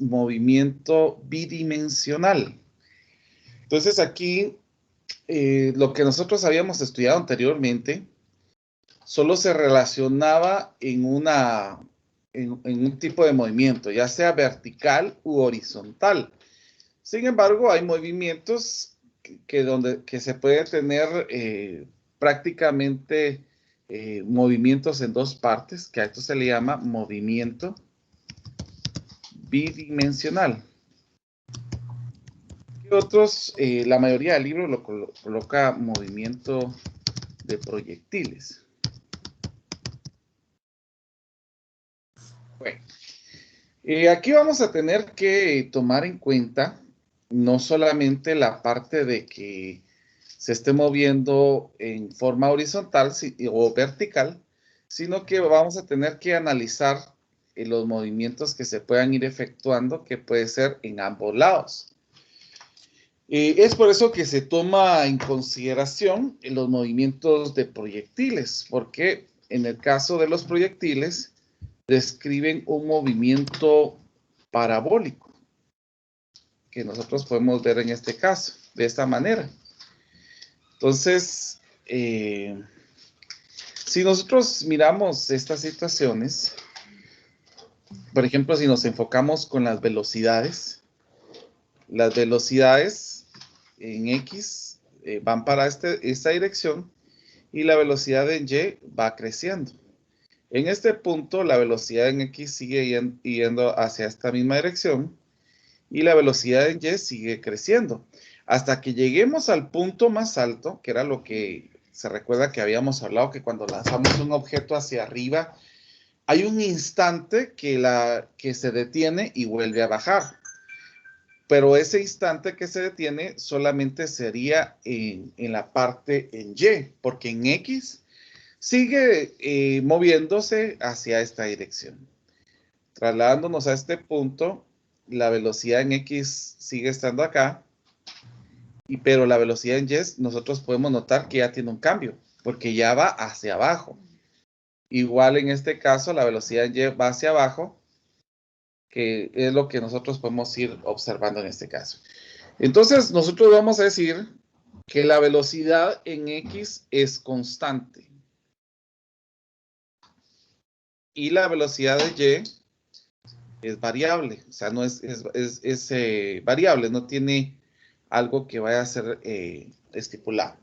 movimiento bidimensional. Entonces aquí, lo que nosotros habíamos estudiado anteriormente, solo se relacionaba en un tipo de movimiento, ya sea vertical u horizontal. Sin embargo, hay movimientos que se puede tener prácticamente movimientos en dos partes, que a esto se le llama movimiento bidimensional. ¿Qué otros? La mayoría del libro lo coloca movimiento de proyectiles. Bueno, aquí vamos a tener que tomar en cuenta no solamente la parte de que se esté moviendo en forma horizontal o vertical, sino que vamos a tener que analizar los movimientos que se puedan ir efectuando, que puede ser en ambos lados. Es por eso que se toma en consideración los movimientos de proyectiles, porque en el caso de los proyectiles describen un movimiento parabólico, que nosotros podemos ver en este caso, de esta manera. Entonces, si nosotros miramos estas situaciones, por ejemplo, si nos enfocamos con las velocidades en X van para esta dirección y la velocidad en Y va creciendo. En este punto, la velocidad en X sigue yendo hacia esta misma dirección y la velocidad en Y sigue creciendo. Hasta que lleguemos al punto más alto, que era lo que se recuerda que habíamos hablado, que cuando lanzamos un objeto hacia arriba, hay un instante que se detiene y vuelve a bajar. Pero ese instante que se detiene solamente sería en la parte en Y, porque en X sigue moviéndose hacia esta dirección. Trasladándonos a este punto, la velocidad en X sigue estando acá, pero la velocidad en Y nosotros podemos notar que ya tiene un cambio, porque ya va hacia abajo. Igual en este caso, la velocidad en Y va hacia abajo, que es lo que nosotros podemos ir observando en este caso. Entonces, nosotros vamos a decir que la velocidad en X es constante. Y la velocidad de Y es variable. O sea, no es variable, no tiene algo que vaya a ser estipulado.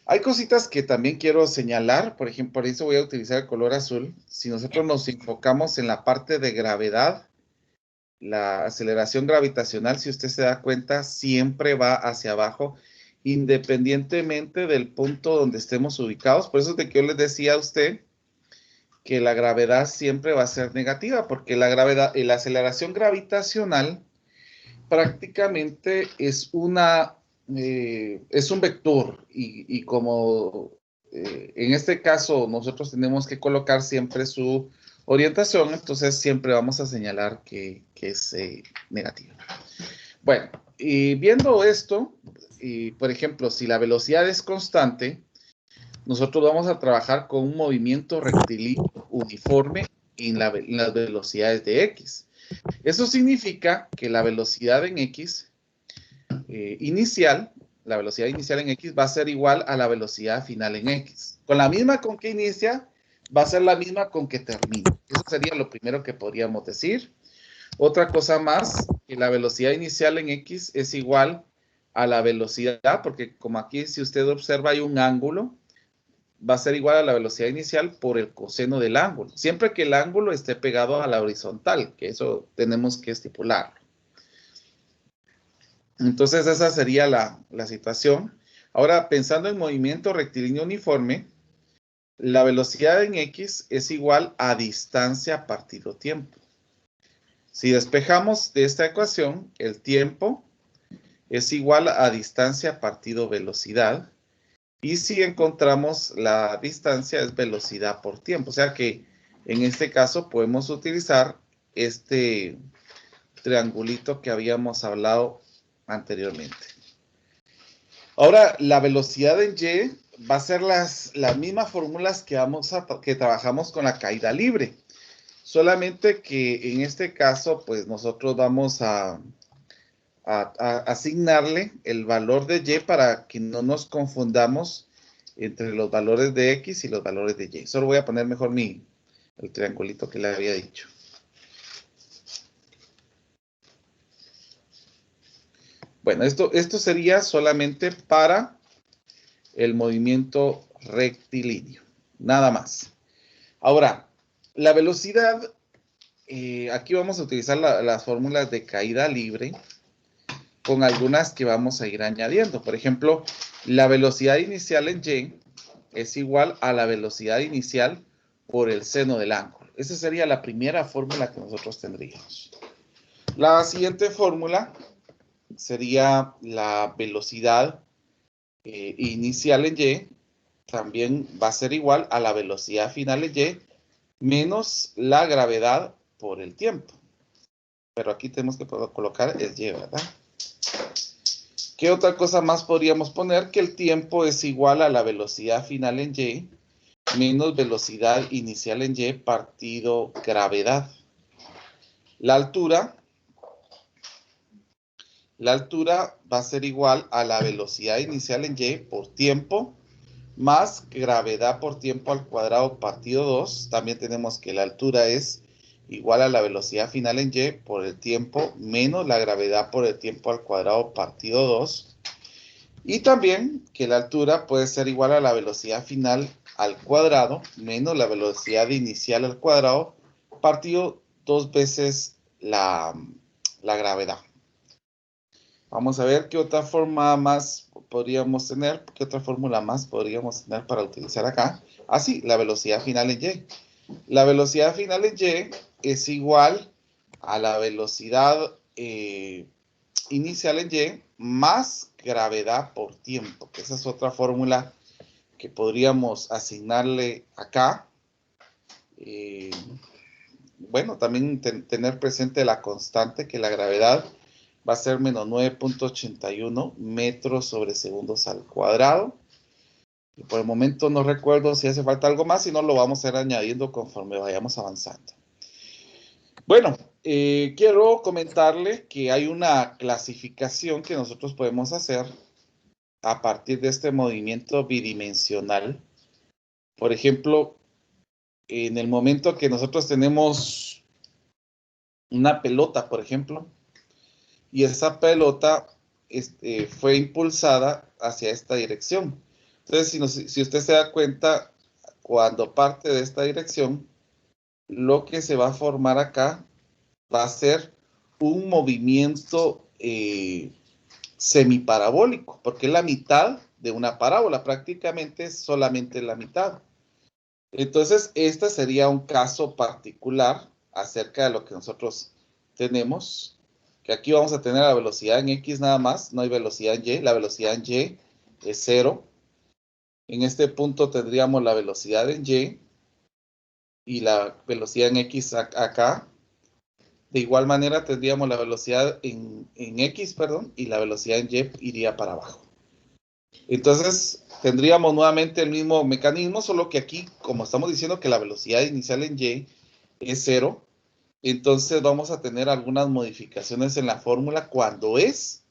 Hay cositas que también quiero señalar. Por ejemplo, por eso voy a utilizar el color azul. Si nosotros nos enfocamos en la parte de gravedad, la aceleración gravitacional, si usted se da cuenta, siempre va hacia abajo, independientemente del punto donde estemos ubicados. Por eso es de que yo les decía a usted que la gravedad siempre va a ser negativa, porque la aceleración gravitacional prácticamente es un vector y como en este caso nosotros tenemos que colocar siempre su orientación, entonces siempre vamos a señalar que es negativa. Bueno, y viendo esto, por ejemplo, si la velocidad es constante, nosotros vamos a trabajar con un movimiento rectilíneo uniforme en las velocidades de X. Eso significa que la velocidad en X inicial, la velocidad inicial en X va a ser igual a la velocidad final en X. Con la misma con que inicia, va a ser la misma con que termina. Eso sería lo primero que podríamos decir. Otra cosa más, que la velocidad inicial en X es igual a la velocidad, porque como aquí si usted observa hay un ángulo, va a ser igual a la velocidad inicial por el coseno del ángulo. Siempre que el ángulo esté pegado a la horizontal, que eso tenemos que estipular. Entonces esa sería la situación. Ahora, pensando en movimiento rectilíneo uniforme, la velocidad en X es igual a distancia partido tiempo. Si despejamos de esta ecuación, el tiempo es igual a distancia partido velocidad. Y si encontramos la distancia es velocidad por tiempo. O sea que en este caso podemos utilizar este triangulito que habíamos hablado anteriormente. Ahora, la velocidad en Y va a ser las mismas fórmulas que trabajamos con la caída libre. Solamente que en este caso, pues nosotros vamos a asignarle el valor de y para que no nos confundamos entre los valores de x y los valores de y. Solo voy a poner mejor el triangulito que le había dicho. Bueno, esto sería solamente para el movimiento rectilíneo, nada más. Ahora, la velocidad, aquí vamos a utilizar las fórmulas de caída libre con algunas que vamos a ir añadiendo. Por ejemplo, la velocidad inicial en y es igual a la velocidad inicial por el seno del ángulo. Esa sería la primera fórmula que nosotros tendríamos. La siguiente fórmula sería la velocidad inicial en y, también va a ser igual a la velocidad final en y menos la gravedad por el tiempo. Pero aquí tenemos que colocar el y, ¿verdad? ¿Qué otra cosa más podríamos poner? Que el tiempo es igual a la velocidad final en y menos velocidad inicial en y partido gravedad. La altura va a ser igual a la velocidad inicial en y por tiempo más gravedad por tiempo al cuadrado partido 2. También tenemos que la altura es igual a la velocidad final en y por el tiempo menos la gravedad por el tiempo al cuadrado partido 2. Y también que la altura puede ser igual a la velocidad final al cuadrado menos la velocidad inicial al cuadrado partido 2 veces la gravedad. Vamos a ver qué otra forma más podríamos tener, qué otra fórmula más podríamos tener para utilizar acá. Sí, la velocidad final en y. La velocidad final en y es igual a la velocidad inicial en y más gravedad por tiempo. Esa es otra fórmula que podríamos asignarle acá. Bueno, también tener presente la constante, que la gravedad va a ser menos 9.81 metros sobre segundos al cuadrado. Y por el momento no recuerdo si hace falta algo más, si no lo vamos a ir añadiendo conforme vayamos avanzando. Bueno, quiero comentarle que hay una clasificación que nosotros podemos hacer a partir de este movimiento bidimensional. Por ejemplo, en el momento que nosotros tenemos una pelota, por ejemplo, y esa pelota fue impulsada hacia esta dirección. Entonces, si usted se da cuenta, cuando parte de esta dirección, lo que se va a formar acá va a ser un movimiento semiparabólico, porque es la mitad de una parábola, prácticamente solamente la mitad. Entonces, este sería un caso particular acerca de lo que nosotros tenemos, que aquí vamos a tener la velocidad en X nada más, no hay velocidad en Y, la velocidad en Y es 0. En este punto tendríamos la velocidad en Y y la velocidad en X acá. De igual manera tendríamos la velocidad en X, perdón, y la velocidad en Y iría para abajo. Entonces, tendríamos nuevamente el mismo mecanismo, solo que aquí, como estamos diciendo que la velocidad inicial en Y es 0, entonces vamos a tener algunas modificaciones en la fórmula cuando es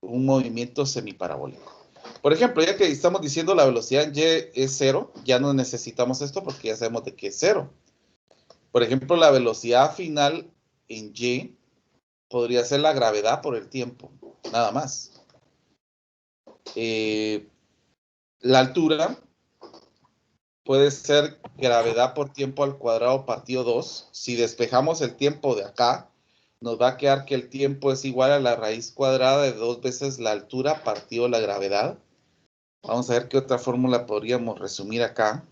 un movimiento semiparabólico. Por ejemplo, ya que estamos diciendo la velocidad en Y es 0, ya no necesitamos esto porque ya sabemos de que es 0. Por ejemplo, la velocidad final en Y podría ser la gravedad por el tiempo, nada más. La altura puede ser gravedad por tiempo al cuadrado partido 2. Si despejamos el tiempo de acá, nos va a quedar que el tiempo es igual a la raíz cuadrada de 2 veces la altura partido la gravedad. Vamos a ver qué otra fórmula podríamos resumir acá.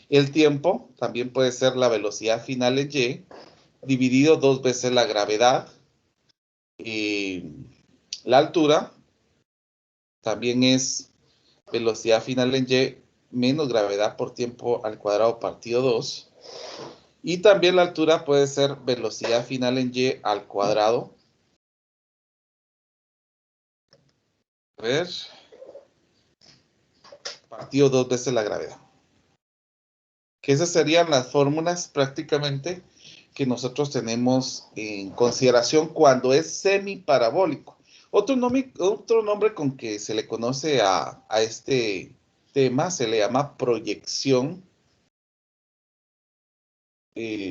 El tiempo también puede ser la velocidad final en Y, dividido 2 veces la gravedad. La altura también es velocidad final en Y menos gravedad por tiempo al cuadrado partido 2. Y también la altura puede ser velocidad final en Y al cuadrado. A ver. Partido 2 veces la gravedad. Que esas serían las fórmulas prácticamente que nosotros tenemos en consideración cuando es semiparabólico. Otro nombre con que se le conoce a este tema se le llama proyección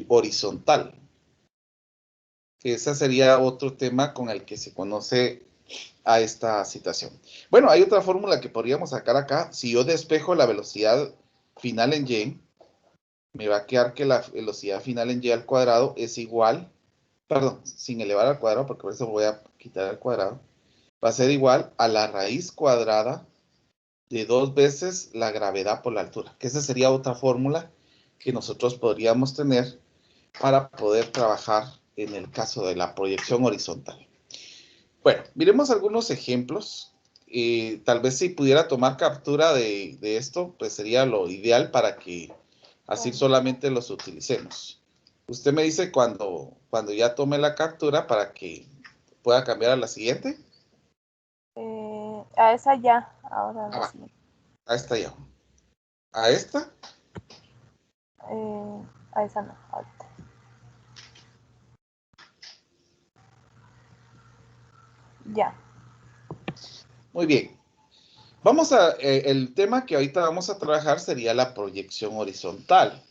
horizontal. Ese sería otro tema con el que se conoce a esta situación. Bueno, hay otra fórmula que podríamos sacar acá. Si yo despejo la velocidad final en y, me va a quedar que la velocidad final en y al cuadrado es igual, perdón, sin elevar al cuadrado, porque por eso voy a quitar el cuadrado, va a ser igual a la raíz cuadrada de 2 veces la gravedad por la altura, que esa sería otra fórmula que nosotros podríamos tener para poder trabajar en el caso de la proyección horizontal. Bueno, miremos algunos ejemplos. Tal vez si pudiera tomar captura de esto, pues sería lo ideal para que así solamente los utilicemos. Usted me dice cuando ya tome la captura para que pueda cambiar a la siguiente. A esa ya, ahora la siguiente. A esta ya. ¿A esta? A esa no, ahorita. Ya. Muy bien. Vamos a, el tema que ahorita vamos a trabajar sería la proyección horizontal.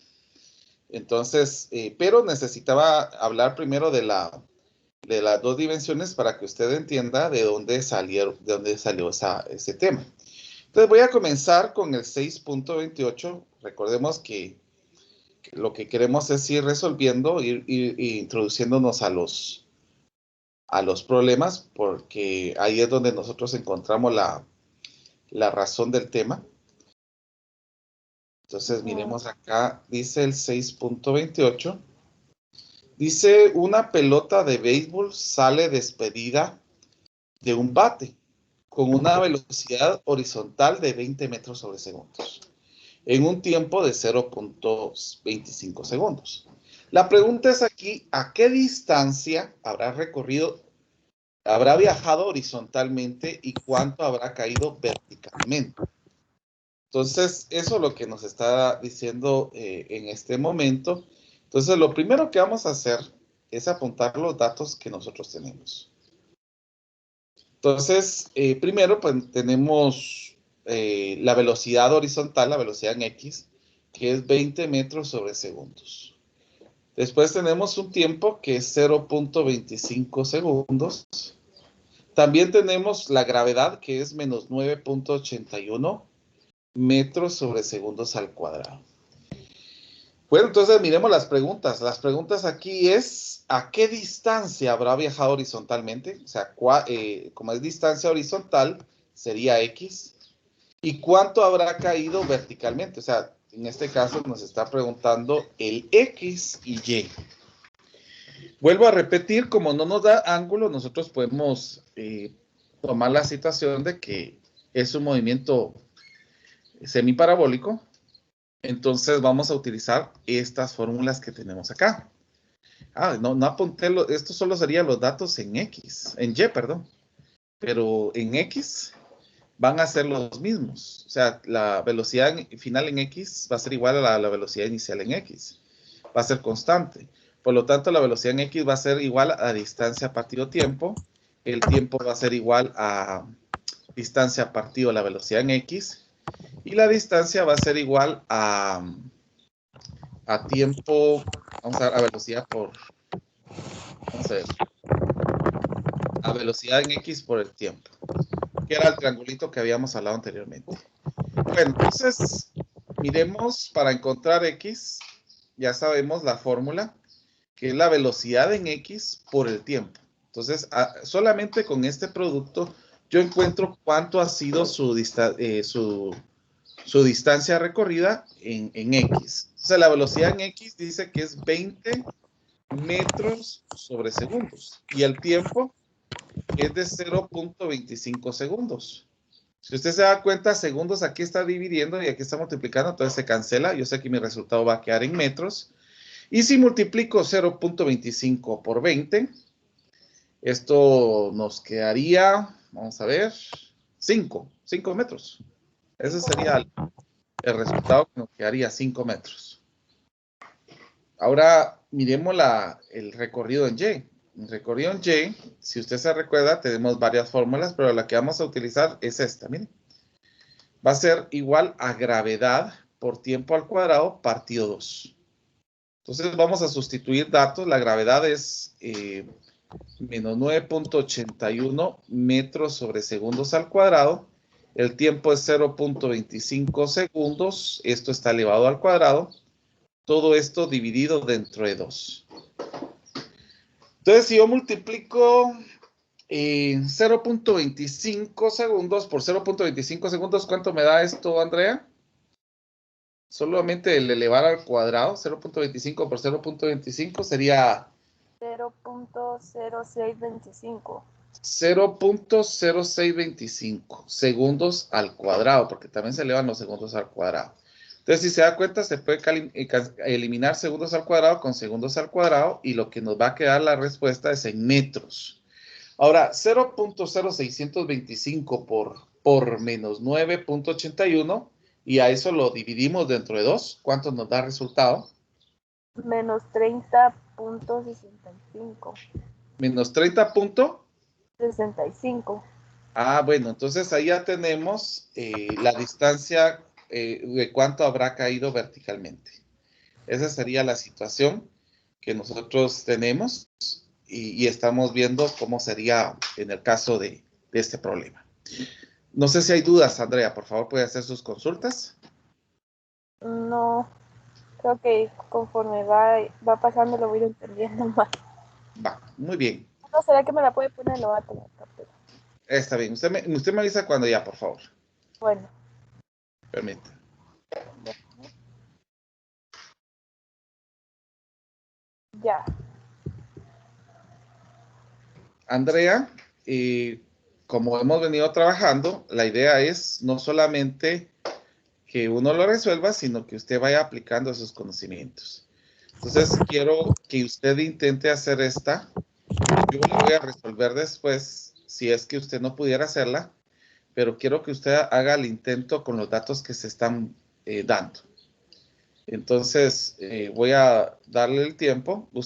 Entonces, pero necesitaba hablar primero de las dos dimensiones para que usted entienda de dónde salió ese tema. Entonces voy a comenzar con el 6.28. Recordemos que lo que queremos es ir resolviendo, ir introduciéndonos a los problemas, porque ahí es donde nosotros encontramos la razón del tema. Entonces, miremos acá, dice el 6.28. Dice, una pelota de béisbol sale despedida de un bate con una velocidad horizontal de 20 metros sobre segundos en un tiempo de 0.25 segundos. La pregunta es aquí, ¿a qué distancia habrá viajado horizontalmente y cuánto habrá caído verticalmente? Entonces, eso es lo que nos está diciendo en este momento. Entonces, lo primero que vamos a hacer es apuntar los datos que nosotros tenemos. Entonces, primero, pues tenemos la velocidad horizontal, la velocidad en X, que es 20 metros sobre segundos. Después tenemos un tiempo que es 0.25 segundos. También tenemos la gravedad, que es menos 9.81 metros sobre segundos al cuadrado. Bueno, entonces miremos las preguntas. Las preguntas aquí es, ¿a qué distancia habrá viajado horizontalmente? O sea, como es distancia horizontal, sería X. ¿Y cuánto habrá caído verticalmente? O sea, en este caso nos está preguntando el X y Y. Vuelvo a repetir, como no nos da ángulo, nosotros podemos tomar la situación de que es un movimiento semiparabólico. Entonces vamos a utilizar estas fórmulas que tenemos acá. No apunté, esto solo serían los datos en X, en Y, perdón. Pero en X van a ser los mismos. O sea, la velocidad final en X va a ser igual a la velocidad inicial en X. Va a ser constante. Por lo tanto, la velocidad en X va a ser igual a distancia partido tiempo. El tiempo va a ser igual a distancia partido la velocidad en X. Y la distancia va a ser igual a tiempo, vamos a ver, a velocidad vamos a ver, a velocidad en X por el tiempo, que era el triangulito que habíamos hablado anteriormente. Bueno, entonces, miremos para encontrar X, ya sabemos la fórmula, que es la velocidad en X por el tiempo. Entonces, solamente con este producto, yo encuentro cuánto ha sido su distancia recorrida en X. Entonces, la velocidad en X dice que es 20 metros sobre segundos. Y el tiempo es de 0.25 segundos. Si usted se da cuenta, segundos aquí está dividiendo y aquí está multiplicando, entonces se cancela. Yo sé que mi resultado va a quedar en metros. Y si multiplico 0.25 por 20, esto nos quedaría, vamos a ver, 5 metros. Ese sería el resultado que nos quedaría 5 metros. Ahora, miremos el recorrido en Y. El recorrido en Y, si usted se recuerda, tenemos varias fórmulas, pero la que vamos a utilizar es esta, miren. Va a ser igual a gravedad por tiempo al cuadrado partido 2. Entonces vamos a sustituir datos. La gravedad es menos 9.81 metros sobre segundos al cuadrado. El tiempo es 0.25 segundos. Esto está elevado al cuadrado. Todo esto dividido dentro de 2. Entonces, si yo multiplico 0.25 segundos por 0.25 segundos, ¿cuánto me da esto, Andrea? Solamente el elevar al cuadrado, 0.25 por 0.25 sería 0.0625. 0.0625 segundos al cuadrado, porque también se elevan los segundos al cuadrado. Entonces, si se da cuenta, se puede eliminar segundos al cuadrado con segundos al cuadrado y lo que nos va a quedar la respuesta es en metros. Ahora, 0.0625 por menos 9.81 y a eso lo dividimos dentro de 2. ¿Cuánto nos da resultado? Menos 30.65. Menos 65. Ah, bueno, entonces ahí ya tenemos la distancia de cuánto habrá caído verticalmente. Esa sería la situación que nosotros tenemos y estamos viendo cómo sería en el caso de este problema. No sé si hay dudas, Andrea, por favor puede hacer sus consultas. No, creo que conforme va pasando lo voy entendiendo más. Va, muy bien. No, ¿será que me la puede poner? Lo va a tener rápido. Está bien. Usted me avisa cuando ya, por favor. Bueno. Permítame. Ya. Andrea, como hemos venido trabajando, la idea es no solamente que uno lo resuelva, sino que usted vaya aplicando esos conocimientos. Entonces, quiero que usted intente hacer esta. Yo la voy a resolver después, si es que usted no pudiera hacerla, pero quiero que usted haga el intento con los datos que se están dando. Entonces, voy a darle el tiempo.